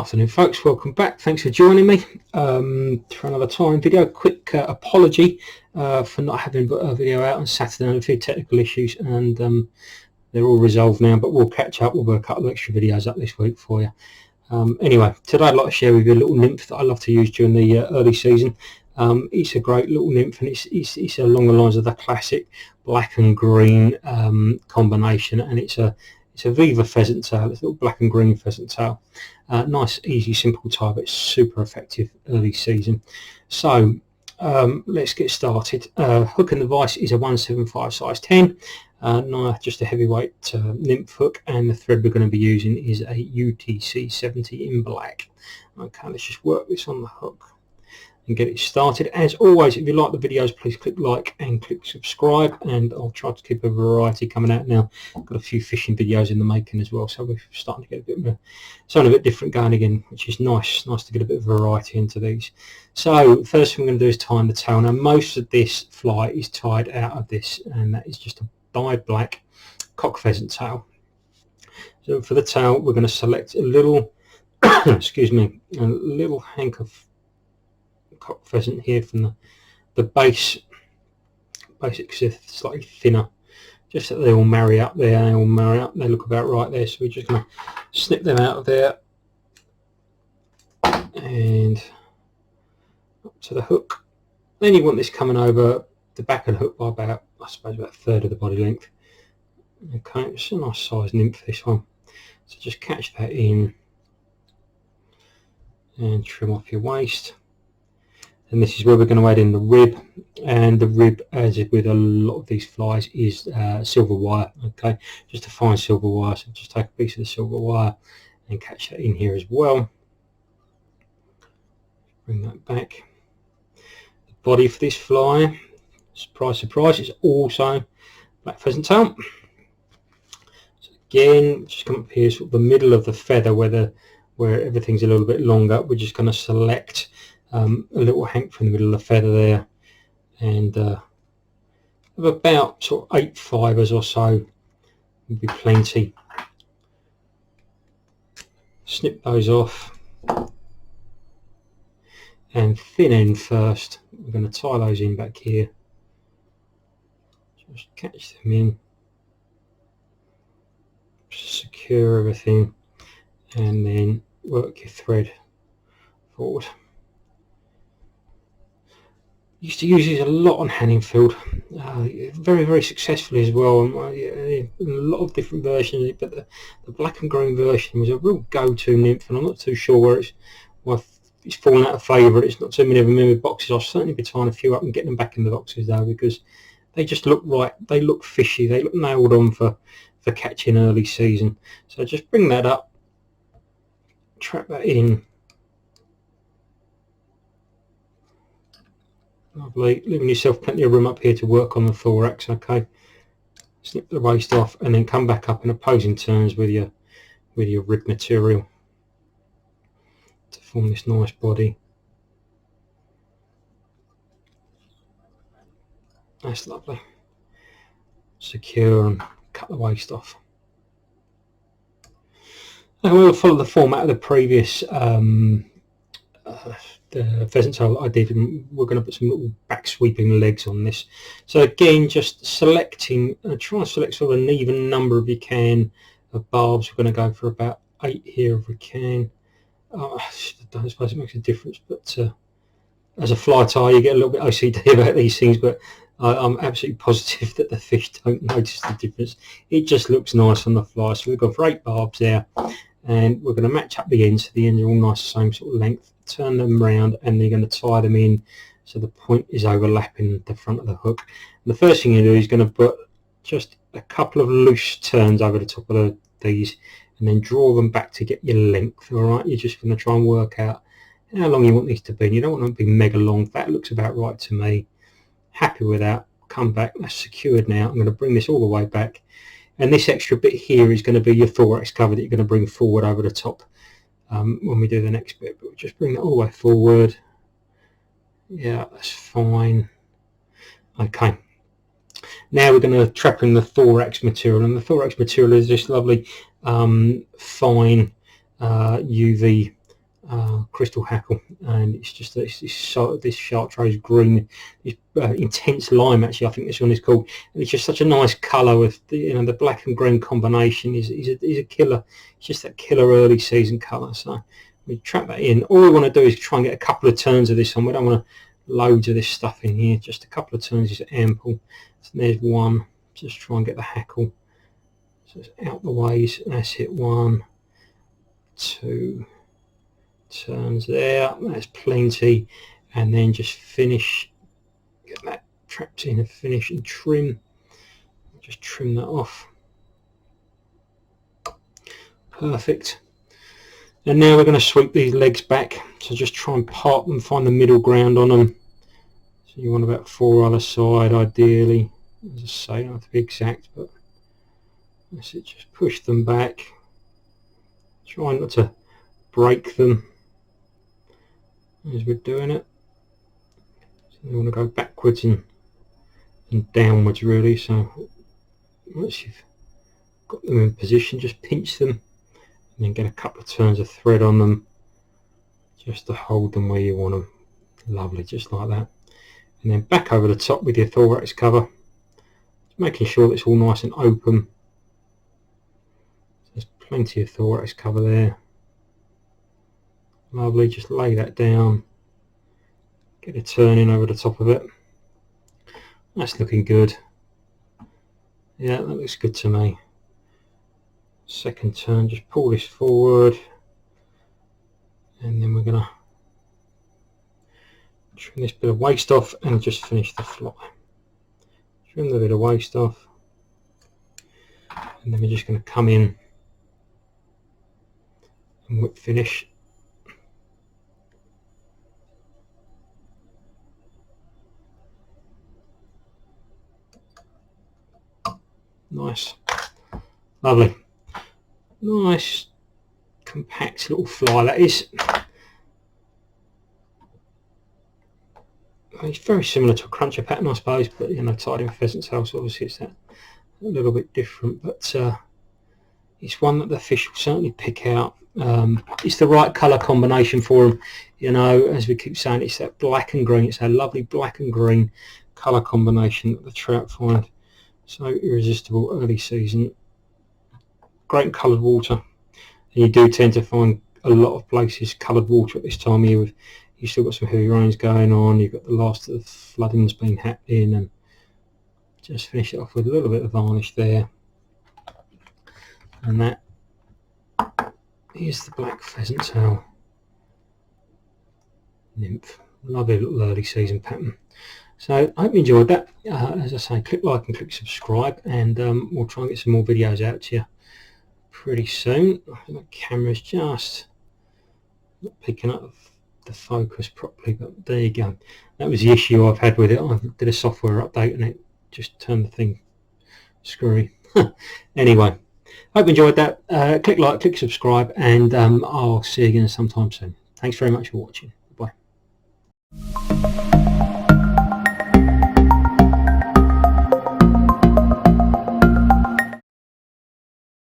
Afternoon folks, welcome back. Thanks for joining me for another time video. Quick apology for not having a video out on Saturday. I had a few technical issues and they're all resolved now, but we'll catch up. We'll do a couple of extra videos up this week for you. Anyway, today I'd like to share with you a little nymph that I love to use during the early season. It's a great little nymph, and it's along the lines of the classic black and green combination, and it's a Viva pheasant tail. It's a little black and green pheasant tail. Nice, easy, simple tie, but super effective early season. So let's get started. Hook and device is a 175 size 10. Just a heavyweight nymph hook, and the thread we're going to be using is a UTC 70 in black. Okay, let's just work this on the hook and get it started. As always, if you like the videos, please click like and click subscribe, and I'll try to keep a variety coming out now. I've got a few fishing videos in the making as well, so we're starting to get a bit of something a bit different going again, which is nice to get a bit of variety into these. So first thing we're going to do is tie the tail. Now most of this fly is tied out of this, and that is just a dyed black cock pheasant tail. So for the tail, we're going to select a little excuse me, a little hank of cock pheasant here from the base, basically slightly thinner, just so they all marry up there. They look about right there, so we're just going to snip them out of there and up to the hook. Then you want this coming over the back of the hook by about, I suppose, about a third of the body length. Okay, it's a nice size nymph, this one, so just catch that in and trim off your waist. And this is where we're going to add in the rib, and the rib, as with a lot of these flies, is silver wire. Okay, just a fine silver wire, so just take a piece of the silver wire and catch that in here as well. Bring that back. The body for this fly, surprise surprise, is also black pheasant tail. So again, just come up here, sort of the middle of the feather where everything's a little bit longer. We're just going to select a little hank from the middle of the feather there, and of about sort of 8 fibres or so would be plenty. Snip those off, and thin end first. We're going to tie those in back here. Just catch them in, secure everything, and then work your thread forward. Used to use these a lot on Hanningfield, very successfully as well. A lot of different versions, but the black and green version was a real go-to nymph, and I'm not too sure where it's fallen out of favour. It's not too many of them in the boxes. I'll certainly be tying a few up and getting them back in the boxes though, because they just look right. They look fishy. They look nailed on for catching early season. So just bring that up, trap that in. Lovely, leaving yourself plenty of room up here to work on the thorax. Okay, snip the waist off and then come back up in opposing turns with your rib material to form this nice body. That's lovely. Secure and cut the waist off. And we'll follow the format of the previous the pheasant tail that I did, and we're going to put some little back sweeping legs on this. So again, just selecting, try and select sort of an even number if you can of barbs. We're going to go for about 8 here if we can. I don't suppose it makes a difference, but as a fly tie you get a little bit OCD about these things, but I'm absolutely positive that the fish don't notice the difference. It just looks nice on the fly. So we've gone for 8 barbs there, and we're going to match up the ends so the ends are all nice, same sort of length. Turn them round, and they're going to tie them in so the point is overlapping the front of the hook. And the first thing you do is going to put just a couple of loose turns over the top of these, and then draw them back to get your length. All right, you're just going to try and work out how long you want these to be. You don't want them to be mega long. That looks about right to me. Happy with that. Come back. That's secured now. I'm going to bring this all the way back, and this extra bit here is going to be your thorax cover that you're going to bring forward over the top when we do the next bit. But we'll just bring that all the way forward. Yeah, that's fine. Okay, now we're going to trap in the thorax material, and the thorax material is this lovely fine UV crystal hackle, and it's just this chartreuse green, this intense lime, actually I think this one is called, and it's just such a nice colour with the, the black and green combination is a killer. It's just that killer early season colour. So we trap that in. All we want to do is try and get a couple of turns of this on. We don't want loads of this stuff in here, just a couple of turns is ample. So there's one, just try and get the hackle, so it's out the ways. That's it, 1, 2 turns there, that's plenty, and then just finish, get that trapped in and finish and trim, just trim that off. Perfect. And now we're going to sweep these legs back, so just try and part them, find the middle ground on them. So you want about 4 either side ideally, as I say, don't have to be exact, but that's it, just push them back, try not to break them as we're doing it. So you want to go backwards and downwards really. So once you've got them in position, just pinch them and then get a couple of turns of thread on them just to hold them where you want them. Lovely, just like that. And then back over the top with your thorax cover, making sure it's all nice and open. There's plenty of thorax cover there. Lovely, just lay that down, get a turn in over the top of it. That's looking good. Yeah, that looks good to me. Second turn, just pull this forward, and then we're going to trim this bit of waste off and just finish the fly. Trim the bit of waste off, and then we're just going to come in and whip finish. Nice, lovely, nice compact little fly that is. It's very similar to a cruncher pattern I suppose, but tied in pheasant's house obviously it's a little bit different, but it's one that the fish will certainly pick out. It's the right colour combination for them, as we keep saying, it's that black and green, it's a lovely black and green colour combination that the trout find. So irresistible, early season, great coloured water, and you do tend to find a lot of places coloured water at this time of year. You've still got some heavy rains going on, you've got the last of the flooding's been happening, and just finish it off with a little bit of varnish there. And that is the black pheasant tail nymph. Lovely little early season pattern. So I hope you enjoyed that. As I say, click like and click subscribe, and we'll try and get some more videos out to you pretty soon. I think the camera's just not picking up the focus properly, but there you go. That was the issue I've had with it. I did a software update and it just turned the thing screwy. Anyway, hope you enjoyed that. Click like, click subscribe, and I'll see you again sometime soon. Thanks very much for watching. Bye.